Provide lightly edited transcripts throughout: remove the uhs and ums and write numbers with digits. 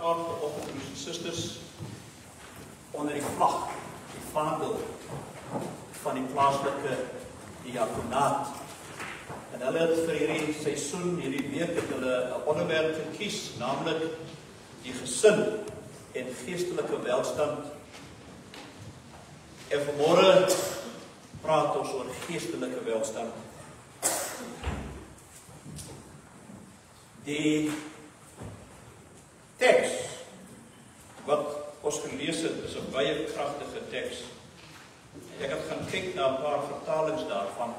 mekaar vanoggend, broers en susters, onder die vlag, die vaandel van die plaaslike diakonaat. En hulle het vir hierdie seisoen, hierdie week, het hulle 'n onderwerp gekies, naamlik die gesin en geestelike welstand. En vanmôre praat ons oor geestelike welstand. Die teks wat ons gelees het, is 'n baie kragtige teks. Ek het gaan kyk na 'n paar vertalings daarvan.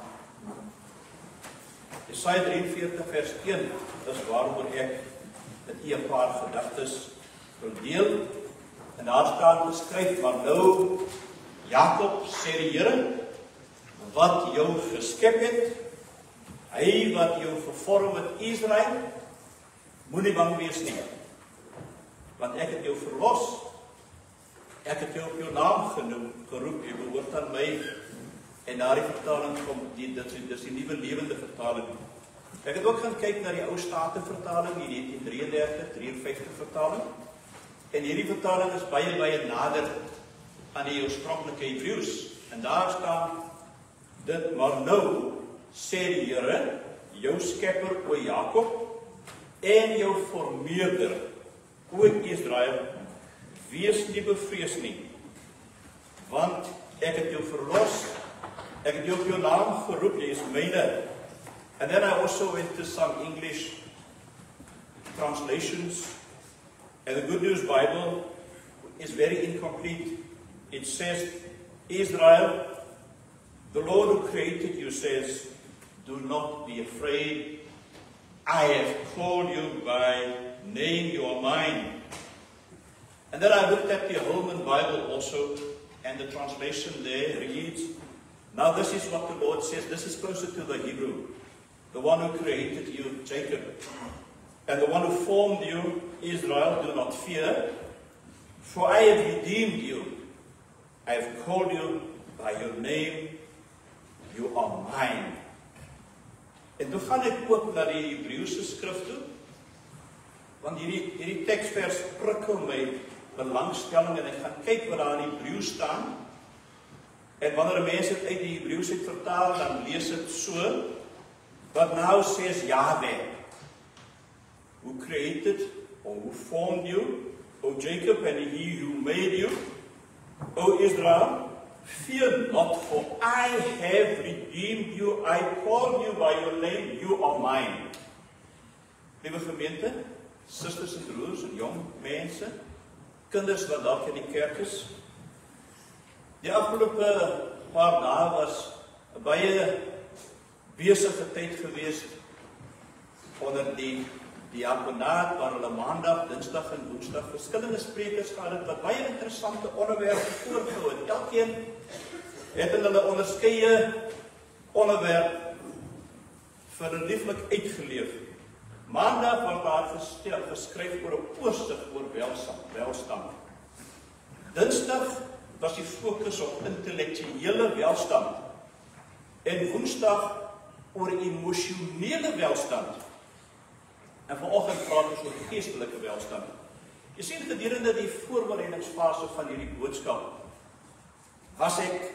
Jesaja 43 vers 1 is waaroor ek met u 'n paar gedagtes wil deel. En daar staan geskryf, maar nou Jakob sê die Here, wat jou geskep het, hy wat jou gevorm het, Israel, moenie bang wees nie, want ek het jou verlos, ek het jou op jou naam geroep, jy behoort aan my. En daardie vertaling kom, dis die nuwe lewende vertaling. Ek het ook gaan kyk na die ou Statenvertaling, die 1933-53 vertaling, en hierdie vertaling is baie nader aan die oorspronklike Hebreëus. En daar staan dit, maar nou sê die Here, jou skepper, o Jakob, en jou vormeerder, o Israel, wees nie bevrees nie, want ek het jou verlos, ek het jou op jou naam geroep, jy is myne. And then I also went to some English translations, and the Good News Bible is very incomplete. It says, Israel, the Lord who created you says, do not be afraid. I have called you by name, you are mine. And then I looked at the Holman Bible also, and the translation there reads, now this is what the Lord says. This is closer to the Hebrew. The one who created you, Jacob, and the one who formed you, Israel, do not fear, for I have redeemed you. I have called you by your name, you are mine. En toe gaan ek ook na die Hebreëse skrif toe, want hierdie teksvers prikkel my belangstelling, en ek gaan kyk wat daar in Hebreëus staan. En wanneer mense dit uit die Hebreëus het vertaal, dan lees dit so, but now says Yahweh, who created, or who formed you, O Jacob, and he who made you, O Israel, fear not, for I have redeemed you, I called you by your name, you are mine. Liewe gemeente, susters en broers en jong mense, kinders wat dalk in die kerk is, die afgelope paar dae was 'n baie besige tyd geweest onder die diakonaat, waar hulle maandag, dinsdag en woensdag verskillende sprekers gehad het, wat baie interessante onderwerpe voorgehou het. Elkeen het hulle onderskeie onderwerp vir hulle lieflik uitgeleef. Maandag word daar geskryf oor 'n oorsig oor welstand. Dinsdag was die fokus op intellektuele welstand, en woensdag oor emosionele welstand. En vanoggend praat ons oor geestelike welstand. Jy sien, gedurende die voorbereidingsfase van hierdie boodskap was ek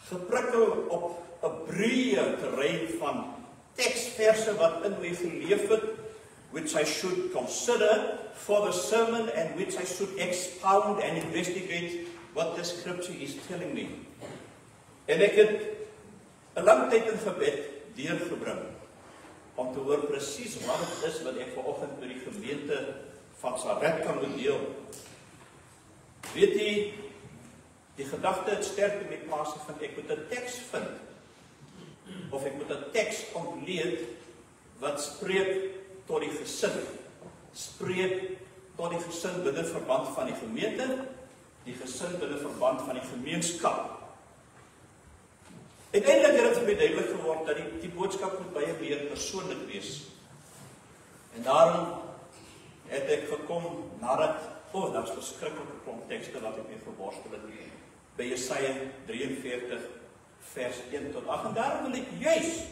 geprikkel op 'n breë terrein van teksverse wat in my geleef het, which I should consider for the sermon, and which I should expound and investigate what the scripture is telling me. En ek het 'n lang tyd in gebed deurgebring om te hoor presies wat dit is wat ek vanoggend met die gemeente van Saret kan deel. Weet jy, die gedagte het sterk in my plaas gevind, ek moet 'n teks vind, of ek moet 'n teks ontleed wat spreek tot die gesin, spreek tot die gesin binne verband van die gemeente, die gesin binne verband van die gemeenskap. Uiteindelik het dit vir my duidelik geword dat die boodskap moet baie meer persoonlik wees. En daarom het ek gekom nadat, daar's verskriklike klomp tekste wat ek mee verworstel het, by Jesaja 43 vers 1 tot 8, en daarom wil ek juis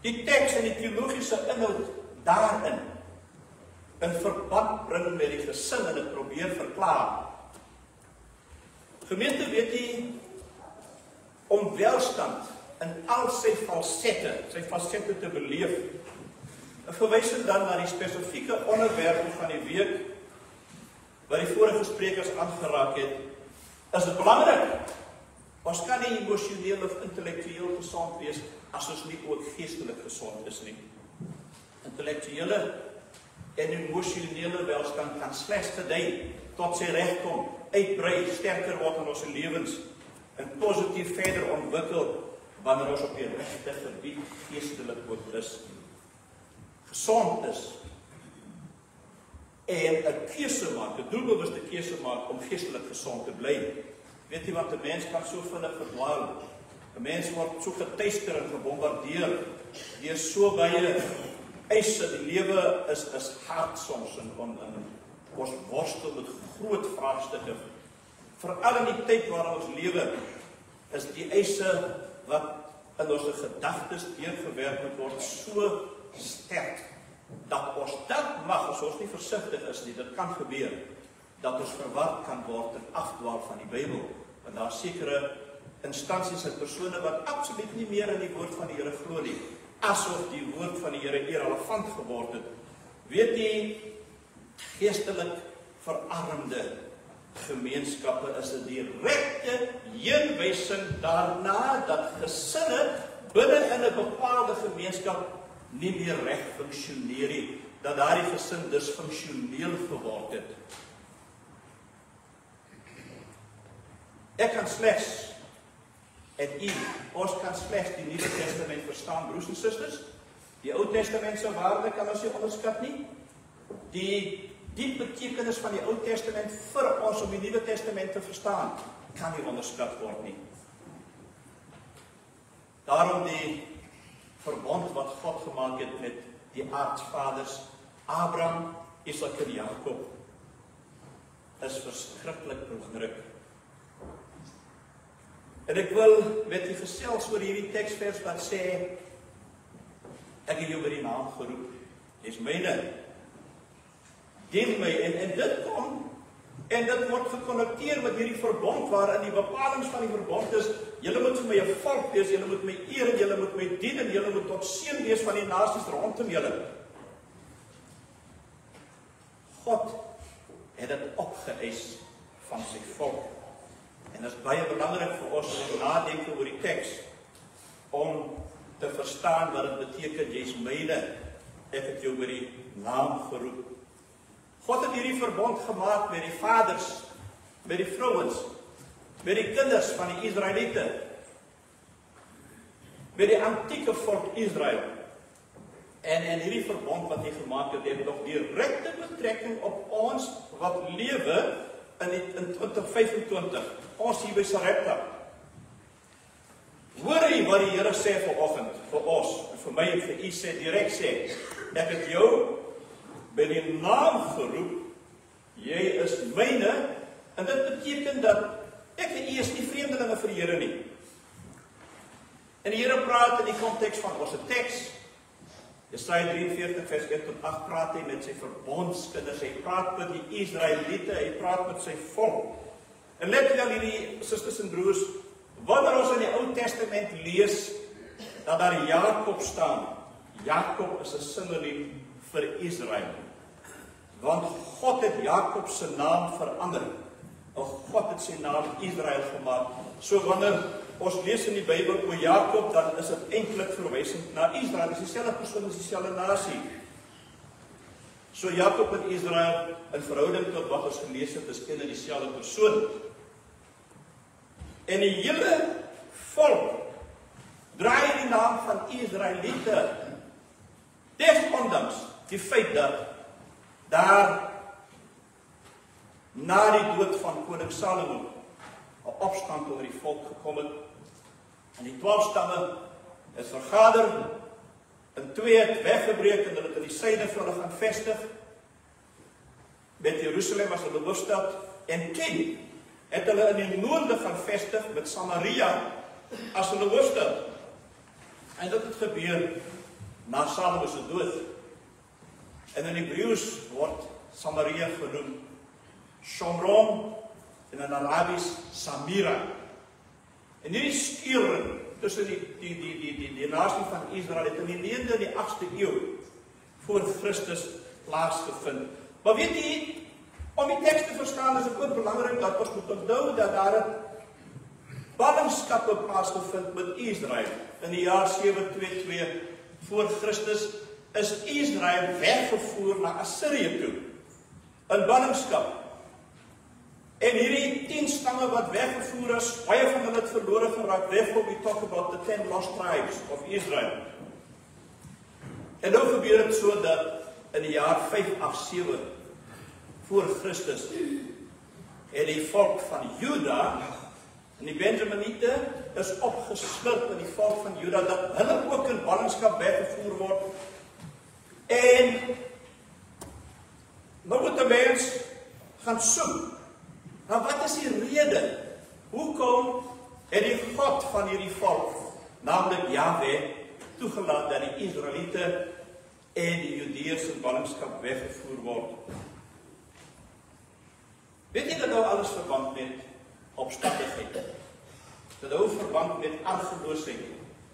die teks en die teologiese inhoud daarin in verband bring met die gesin en dit probeer verklaar. Gemeente, weet jy, om welstand in al sy fasette te beleef, verwys dit dan na die spesifieke onderwerpe van die week wat die vorige sprekers aangeraak het, is dit belangrik. Ons kan nie emosioneel of intellektueel gesond wees as ons nie ook geestelik gesond is nie. Intellektuele en emosionele welstand kan slegs gedei tot sy reg kom, uitbrei, sterker word in ons lewens en positief verder ontwikkel wanneer ons op die regte gebied geestelik ook is, gesond is en 'n keuse maak, 'n doelbewuste keuse maak om geestelik gesond te bly. Weet jy wat, 'n mens kan so vinnig verdwaal. 'n Mens word so getuister en gebombardeer deur so baie eise. Die lewe is hard soms en ons worstel met groot vraagstukke. Veral in die tyd waarin ons lewe, is die eise wat in ons gedagtes deurgewerk moet word so sterk, dat ons dat mag, as ons nie versigtig is nie, dit kan gebeur, dat ons verward kan word en afdwaal van die Bybel. En daar sekere instansies en persone wat absoluut nie meer in die woord van die Here glo nie, asof die woord van die Here irrelevant geword het. Weet jy, geestelik verarmde gemeenskappe is 'n direkte heenwysing daarna dat gesinne binne in 'n bepaalde gemeenskap nie meer reg funksioneer nie, dat daardie gesin disfunksioneel geword het. Ek kan slegs, en ons kan slegs die Nuwe Testament verstaan, broers en susters. Die Ou Testament se waarde kan ons nie onderskat nie. Die diep betekenis van die Ou Testament vir ons om die Nuwe Testament te verstaan, kan nie onderskat word nie. Daarom die verbond wat God gemaak het met die aardsvaders Abraham, Isak en Jakob is verskriklik belangrik. En ek wil met u gesels oor hierdie teksvers wat sê, ek het jou by die naam geroep, jy's myne, dien my, en dit kom, en dit word gekonnekteer met hierdie verbond, waarin die bepalings van die verbond is, julle moet vir my 'n volk wees, julle moet my eer, en julle moet my dien, en julle moet tot seën wees van die nasies rondom julle. God het dit opgeëis van sy volk. En dit is baie belangrik vir ons om nadenke oor die teks, om te verstaan wat dit beteken, jy's myne, ek het jou by die naam geroep. God het hierdie verbond gemaak met die vaders, met die vrouens, met die kinders van die Israeliete, met die antieke volk Israel. En hierdie verbond wat hy gemaak het nog direkte betrekking op ons wat lewe in 2025, ons hier by Sarepta. Hoor jy wat die Here sê vanoggend vir ons, en vir my en vir u sê, direk sê, ek het jou by die naam geroep, jy is myne, en dit beteken dat ek en u is nie vreemdelinge vir die Here nie. En die Here praat in die konteks van ons teks, Jesaja 43 vers 1 tot 8 praat hy met sy verbondskinders, hy praat met die Israeliete, hy praat met sy volk. En let wel hierdie susters en broers, wanneer ons in die Ou Testament lees, dat daar Jakob staan, Jakob is 'n sinoniem vir Israel. Want God het Jakob se naam verander. En God het sy naam Israel gemaak. So wanneer ons lees in die Bybel oor Jakob, dan is dit eintlik verwysing na Israel. Dit is dieselfde persoon, dit is dieselfde nasie. So Jakob en Israel in verhouding tot wat ons gelees het, is een en dieselfde persoon. En die hele volk draai die naam van Israeliete. Desondanks die feit dat daar na die dood van koning Salomo 'n opstand oor die volk gekom het. En die 12 stamme is vergader, in 2 het weggebreek en hulle het in die suide vir hulle gaan vestig, met Jerusalem as hulle hoofstad, en 10 het hulle in die noorde gaan vestig met Samaria as hulle hoofstad. En dit het gebeur na Salomo se dood. En in Hebreëus word Samaria genoem Shomron en in Arabies Samira. En hierdie skeuring tussen die nasie van Israel het in die 9de en die 8de eeu voor Christus plaasgevind. Maar weet jy, om die teks te verstaan is dit ook belangrik dat ons moet onthou dat daar ballingskappe plaasgevind met Israel. In die jaar 722 voor Christus is Israel weggevoer na Assirië toe, in ballingskap. En hierdie 10 stamme wat weggevoer is, baie van hulle het verlore geraak. Therefore we talk about the 10 lost tribes of Israel. En nou gebeur het so dat in die jaar 587 voor Christus het die volk van Juda en die Benjaminite is opgeslurp in die volk van Juda, dat hulle ook in ballingskap weggevoer word. En nou moet 'n mens gaan soek. Nou wat is die rede? Hoekom het die God van hierdie volk, naamlik Jahwe, toegelaat dat die Israeliete en die Judeërs in ballingskap weggevoer word? Weet jy dat nou alles verband met opstandigheid? Dit hou verband met argeloosheid.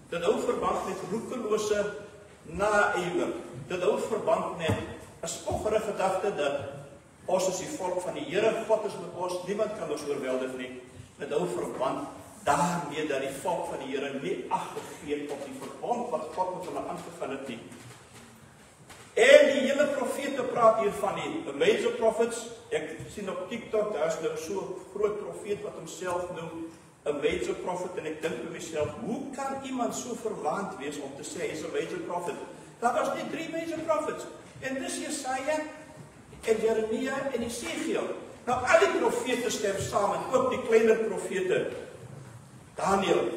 Dit hou verband met roekelose naïwer. Dit hou verband met 'n spoggere gedagte dat ons is die volk van die Here, God is met ons, niemand kan ons oorweldig nie. Dit hou verband daarmee dat die volk van die Here nie ag gegee het op die verbond wat God met hulle aangegaan het nie. En die hele profete praat hier van die major prophets. Ek sien op TikTok, daar is nou so 'n groot profeet wat homself noem 'n major prophet, en ek dink by myself, hoe kan iemand so verwaand wees om te sê hy is 'n major prophet? Daar was net 3 major prophets, en dis Jesaja, en Jeremia en Esegiel. Nou al die profete stem saam, en ook die kleiner profete, Daniel,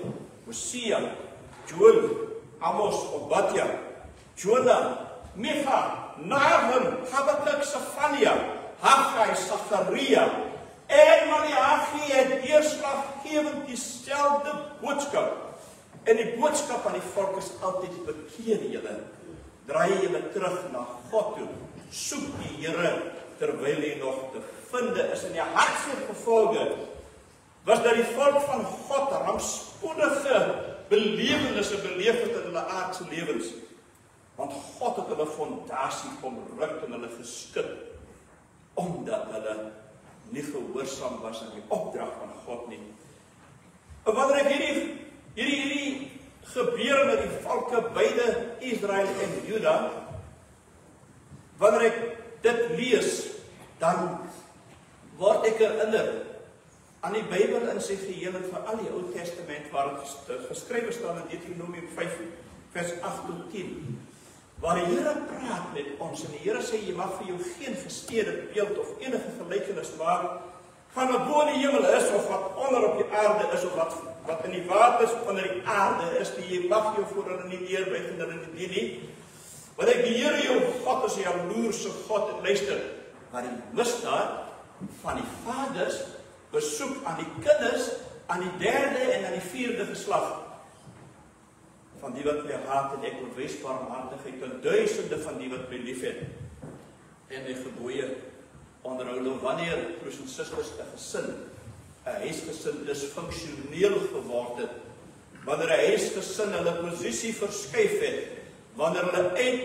Hosea, Joel, Amos, Obadja, Jonah, Micha, Nahum, Habakuk, Sefania, Haggai, Sagaria en Maleagi het deurslaggewend dieselfde boodskap. En die boodskap aan die volk is altyd: bekeer julle, draai julle terug na God toe, soek die Here terwyl hy nog te vind is. In die hartseer gevolge was dat die volk van God rampspoedige belewennisse beleef het in hulle aardse lewens. Want God het hulle fondasie omruk en hulle geskit, omdat hulle nie gehoorsaam was aan die opdrag van God nie. En wanneer ek hierdie gebeur met die volke, beide Israel en Juda, wanneer ek dit lees, dan word ek herinner aan die Bybel in sy geheel en van al die Ou Testament waar het geskrywe staan in Deuteronomium 5 vers 8 tot 10. Waar die Here praat met ons, en die Here sê, jy mag vir jou geen gesteede beeld of enige gelykenis maak van wat bo in die hemel is, of wat onder op die aarde is, of wat in die waters onder die aarde is, jy mag jou voor hulle nie neerbuig en hulle nie dien nie. Want ek die Here jou God is 'n jaloerse God, en luister, maar die misdaad van die vaders besoek aan die kinders, aan die 3de en aan die 4de geslag. Van die wat my haat, en ek bewys barmhartigheid aan duisende van die wat my lief het, en my gebooie onderhou. Nou wanneer broers en susters 'n gesin, 'n huisgesin disfunksioneel geword het, wanneer 'n huisgesin hulle posisie verskuif het, wanneer hulle uit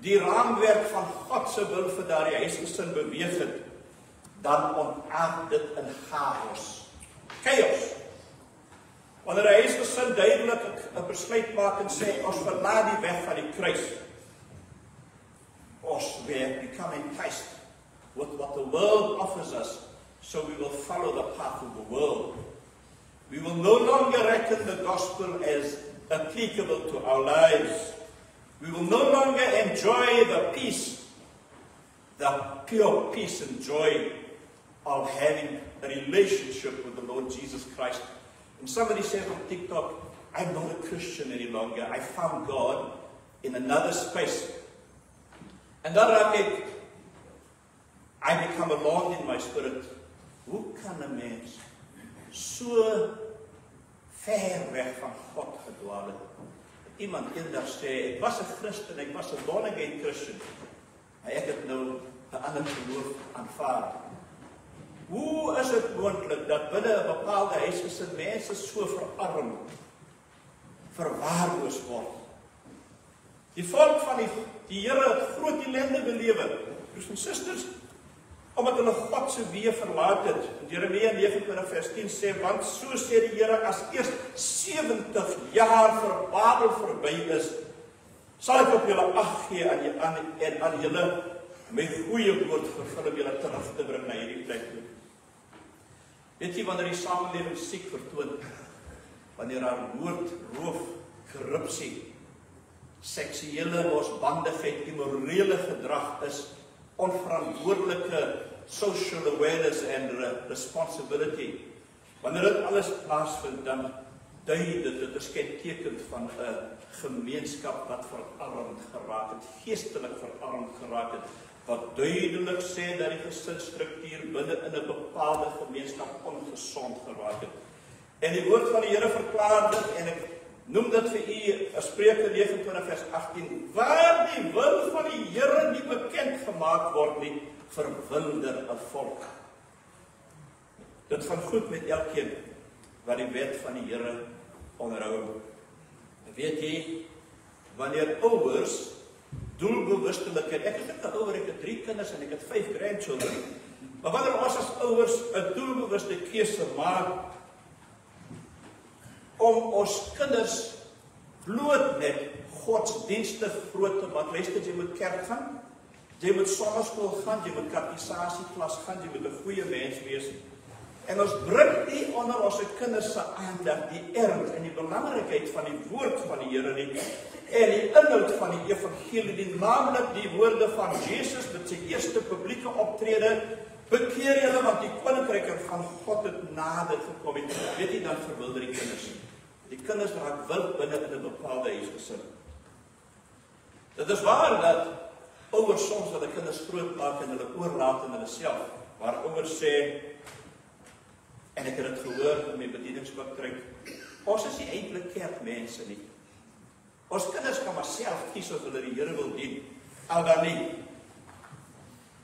die raamwerk van God se wil vir daardie huisgesin beweeg het, dan ontaard dit in chaos. Wanneer 'n huisgesin duidelik 'n besluit maak en sê, ons verlaat die weg van die kruis. We have become enticed with what the world offers us, so we will follow the path of the world. We will no longer reckon the gospel as applicable to our lives. We will no longer enjoy the peace, the pure peace and joy of having a relationship with the Lord Jesus Christ. And somebody said on TikTok, I'm not a Christian any longer. I found God in another space. And dan raak ek, I become alarmed in my spirit. Hoe kan 'n mens so ver weg van God gedwaal het? Iemand eendag sê, ek was 'n Christen, ek was 'n born again Christian. maar ek het nou 'n ander geloof aanvaar. Hoe is dit moontlik dat binne 'n bepaalde huisgesin mense so verarm, verwaarloos word? Die volk van die Here het groot ellende belewe, broers en susters, omdat hulle God se weë verlaat het. In Jeremia 29:10 sê, want so sê die Here, as eers 70 jaar vir Babel verby is, sal ek op julle ag gee en aan julle my goeie woord vervul om julle terug te bring na hierdie plek toe. Weet jy wanneer die samelewing siek vertoon, wanneer daar moord, roof, korrupsie, seksuele losbandigheid, immorele gedrag is, onverantwoordelike social awareness and responsibility. Wanneer dit alles plaasvind, dan dui dit is kentekend van 'n gemeenskap wat verarmd geraak het, geestelik verarmd geraak het, wat duidelik sê dat die gesinsstruktuur binne in 'n bepaalde gemeenskap ongesond geraak het. En die woord van die Here verklaar dit, en ek noem dit vir u, Spreuke 29:18, waar die wil van die Here nie bekend gemaak word nie, verwilder 'n volk. Dit gaan goed met elkeen wat die wet van die Here onderhou. Weet jy, wanneer ouers doelbewustelik, ek is net 'n ouer, ek het 3 kinders en ek het 5 grandchildren, maar wanneer ons as ouers 'n doelbewuste keuse maak om ons kinders bloot net godsdienstig groot te maak, luister, jy moet kerk gaan, jy moet sonnaskool gaan, jy moet katekisasieklas gaan, jy moet 'n goeie mens wees. En ons bring nie onder ons kinders se aandag die erns en die belangrikheid van die woord van die Here nie, en die inhoud van die evangelie, die naamlik die woorde van Jesus met sy eerste publieke optrede, bekeer julle want die koninkryk van God het nader gekom het. Weet jy, dan verwilder die kinders. Die kinders raak wild binne in 'n bepaalde huisgesin. Dit is waar dat ouers soms hulle kinders groot maak en hulle oorlaat aan hulle self, waar ouers sê, en ek het dit gehoor in my bedieningspraktyk, ons is nie eintlik kerkmense nie. Ons kinders kan maar self kies of hulle die Here wil dien, al dan nie.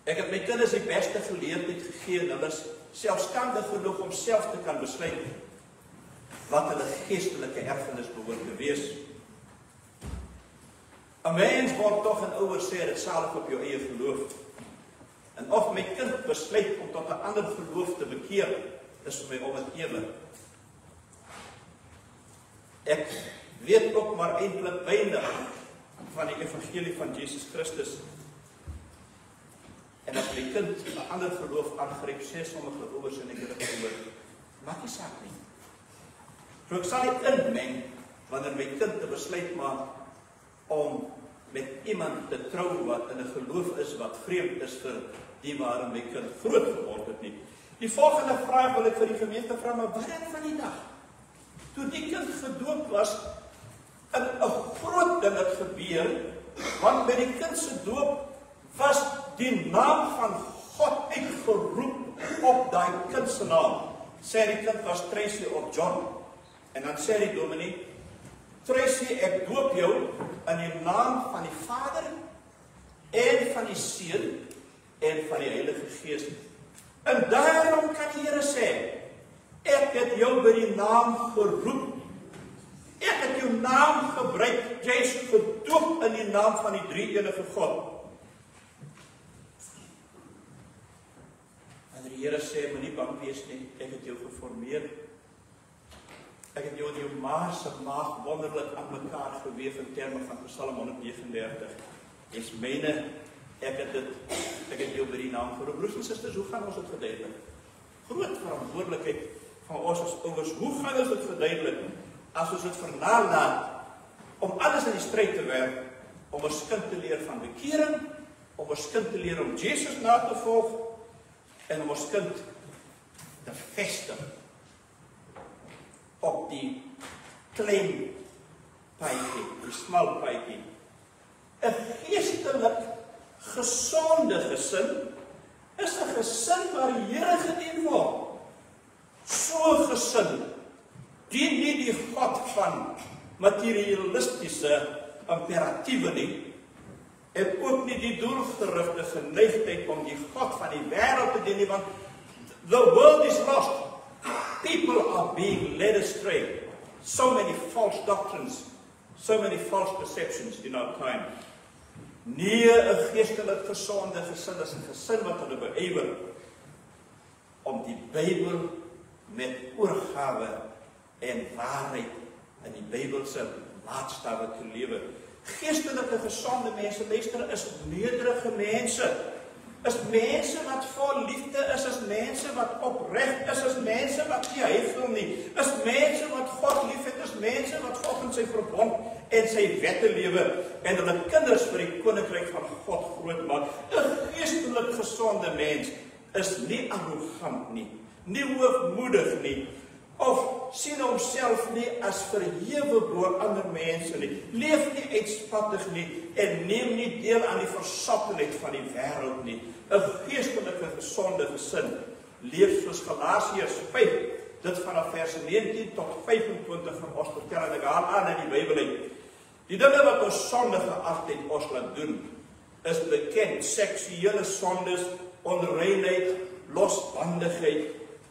Ek het my kinders die beste geleentheid gegee en hulle is selfstandig genoeg om self te kan besluit wat hulle geestelike erfenis behoort te wees. 'n Mens word tog, en ouers sê dit salig op jou eie geloof. En of my kind besluit om tot 'n ander geloof te bekeer, is vir my om het ewe. Ek weet ook maar eintlik weinig van die evangelie van Jesus Christus. En as my kind 'n ander geloof aangryp, sê sommige ouers en ek het dit gehoor, maak nie saak nie. So ek sal nie inmeng wanneer my kind 'n besluit maak om met iemand te trou wat in 'n geloof is wat vreemd is vir die waarin my kind groot geword het nie. Die volgende vraag wil ek vir die gemeente vra, maar wat van die dag? Toe die kind gedoop was, in 'n groot ding het gebeur, want by die kind se doop was die naam van God uitgeroep op daai kind se naam. Sê die kind was Tracy of John. En dan sê die dominee, Tracy, ek doop jou in die naam van die Vader en van die Seun en van die Heilige Gees. En daarom kan die Here sê, ek het jou by die naam geroep. Ek het jou naam gebruik. Jy is gedoop in die naam van die drie-enige God. En die Here sê, moenie bang wees nie, ek het jou geformeer. Ek het jou in jou ma se maag wonderlik aan mekaar geweef in terme van Psalm 139. Jy's myne, ek het jou by die naam geroep. Broers en susters, hoe gaan ons dit verduidelik? Groot verantwoordelikheid van ons as ouers. Hoe gaan ons dit verduidelik as ons dit vernalat om alles in die stryd te werk, om ons kind te leer van bekering, om ons kind te leer om Jesus na te volg en om ons kind te vestig op die klein paadjie, die smal paadjie. 'n geestelik gesonde gesin is 'n gesin waar die Here gedien word. So 'n gesin dien nie die God van materialistiese imperatiewe nie, en ook nie die doelgerigte geneigtheid om die God van die wêreld te dien nie, want the world is lost. People are being led astray. So many false doctrines, so many false perceptions in our time. Nee, 'n geestelik gesonde gesin is 'n gesin wat hulle beywer om die Bybel met oorgawe en waarheid in die Bybelse maatstawwe te lewe. Geestelike gesonde mense, luister, is nederige mense. Is mense wat vol liefde is mense wat opreg is mense wat nie huichel nie, is mense wat God liefhet, is mense wat volgens sy verbond en sy wette lewe en hulle kinders vir die koninkryk van God groot maak. 'n Geestelik gesonde mens is nie arrogant nie, nie hoogmoedig nie, of sien homself nie as verhewe bo ander mense nie, leef nie uitspattig nie en neem nie deel aan die versottenheid van die wêreld nie. 'n Geestelike gesonde gesin leef soos Galasiërs 5, dit vanaf vers 19 tot 25 vir ons vertel, en ek haal aan in die Bybel uit. Die dinge wat ons sondige aardheid ons laat doen, is bekend: seksuele sondes, onreinheid, losbandigheid,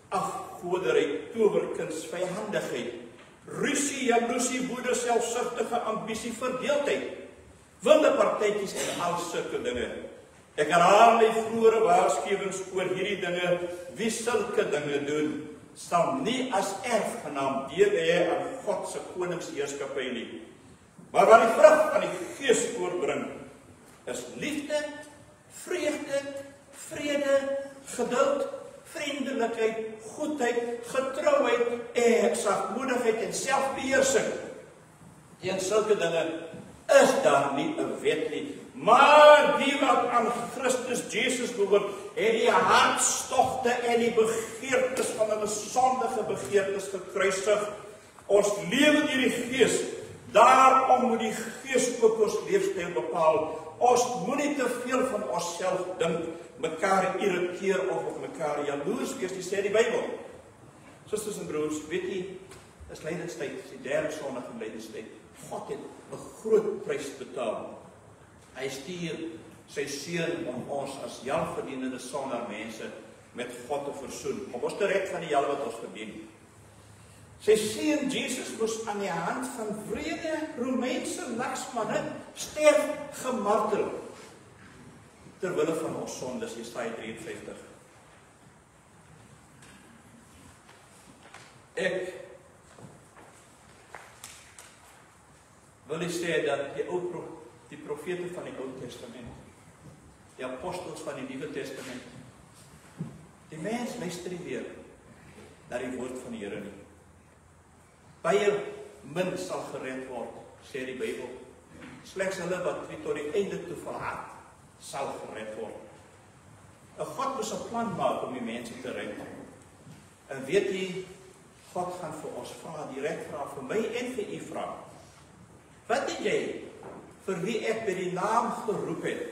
afgoderheid, towerkuns, vyandigheid, rusie, jaloesie, woede, selfsugtige ambisie, verdeeldheid, wilde partytjies en al sulke dinge. Ek herhaal my vroeëre waarskuwings oor hierdie dinge. Wie sulke dinge doen, sal nie as erfgenaam deel hê aan God se koningsheerskappy nie. Maar wat die vrug van die Gees voortbring, is liefde, vreugde, vrede, geduld, vriendelikheid, goedheid, getrouheid en sagmoedigheid en selfbeheersing. Teen sulke dinge is daar nie 'n wet nie. Maar die wat aan Christus Jesus behoort, het die hartstogte en die begeertes van hulle sondige begeertes gekruisig. Ons lewe deur die Gees. Daarom moet die Gees ook ons leefstyl bepaal. Ons moenie te veel van onsself dink, mekaar irriteer of mekaar jaloers wees, die sê die Bybel. Susters en broers, weet jy, is lydingstyd, die derde sondige lydingstyd. God het 'n groot prys betaal. Hy stuur sy seun om ons as jalverdienende sondermense met God te versoen, om ons te red van die jal wat ons verdien. Sy seun Jesus moes aan die hand van wrede Romeinse lagsmanne sterf gemartel ter wille van ons sondes, Jesaja 53. Ek wil sê dat die profete van die Ou Testament, die apostels van die Nuwe Testament, die mens luister nie weer na die woord van die Here nie. Baie min sal gered word, sê die Bybel. Slegs hulle wat tot die einde toe volhard, sal gered word. 'n God moes 'n plan maak om die mense te red. En weet jy, God gaan vir ons vra, direk vra, vir my en vir u vra. Wat het jy, vir wie ek by die naam geroep het?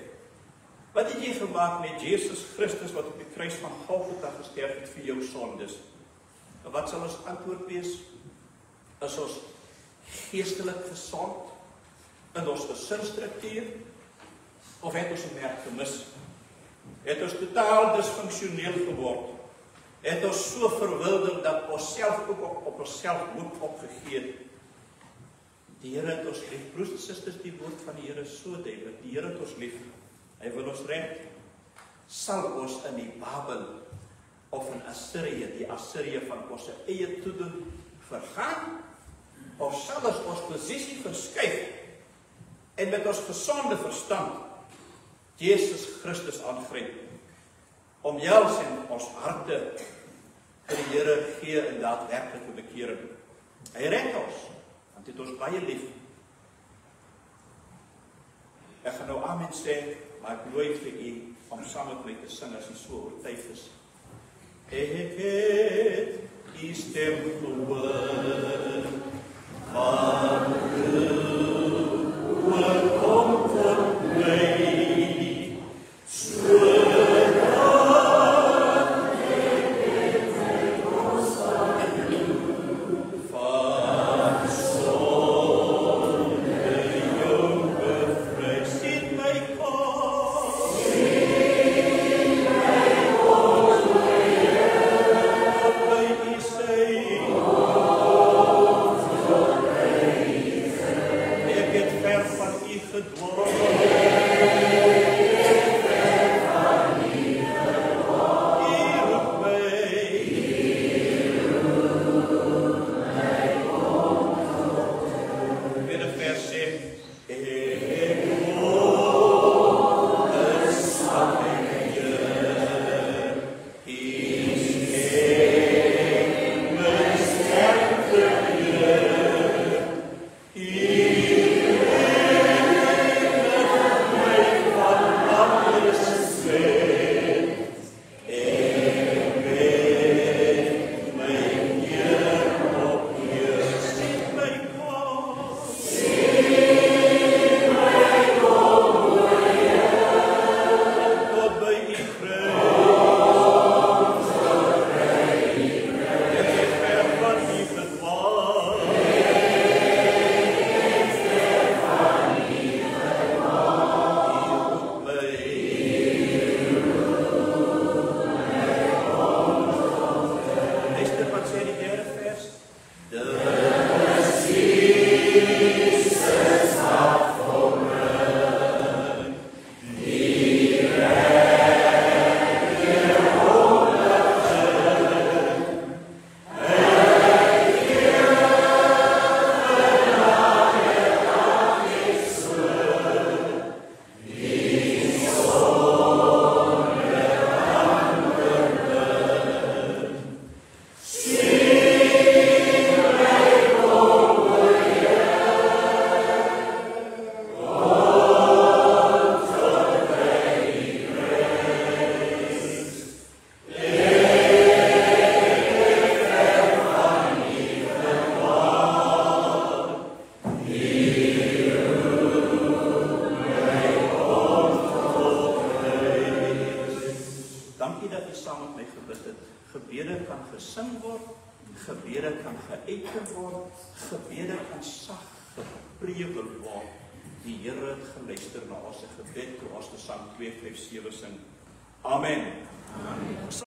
Wat het jy gemaak met Jesus Christus wat op die kruis van Golgotha gesterf het vir jou sondes? En wat sal ons antwoord wees? Is ons geestelik gesond in ons gesinsstruktuur, of het ons 'n merk gemis? Het ons totaal disfunksioneel geword? Het ons so verwilderd dat ons self ook op onsself moed opgegee het? Die Here het ons lief. Broers en susters, die woord van die Here is so duidelik. Die Here het ons lief. Hy wil ons red. Sal ons in die Babel of in Assirië, die Assirië van ons eie toedoen, vergaan? Of sal ons posisie verskuif en met ons gesonde verstand Jesus Christus aangryp, omhels en ons harte vir die Here gee in daadwerklike bekering? Hy red ons, want hy het ons baie lief. Ek gaan nou amen sê, maar ek nooi vir u om saam met my te sing as u so oortuig is. Ek het u stem gehoor, maar kom tot my, my Dankie dat jy saam met my gebid het. Gebede kan gesing word, gebede kan geuit word, gebede kan sag geprewel word. Die Here het geluister na ons gebed toe ons Psalm 2:5-7 sing. Amen. Amen.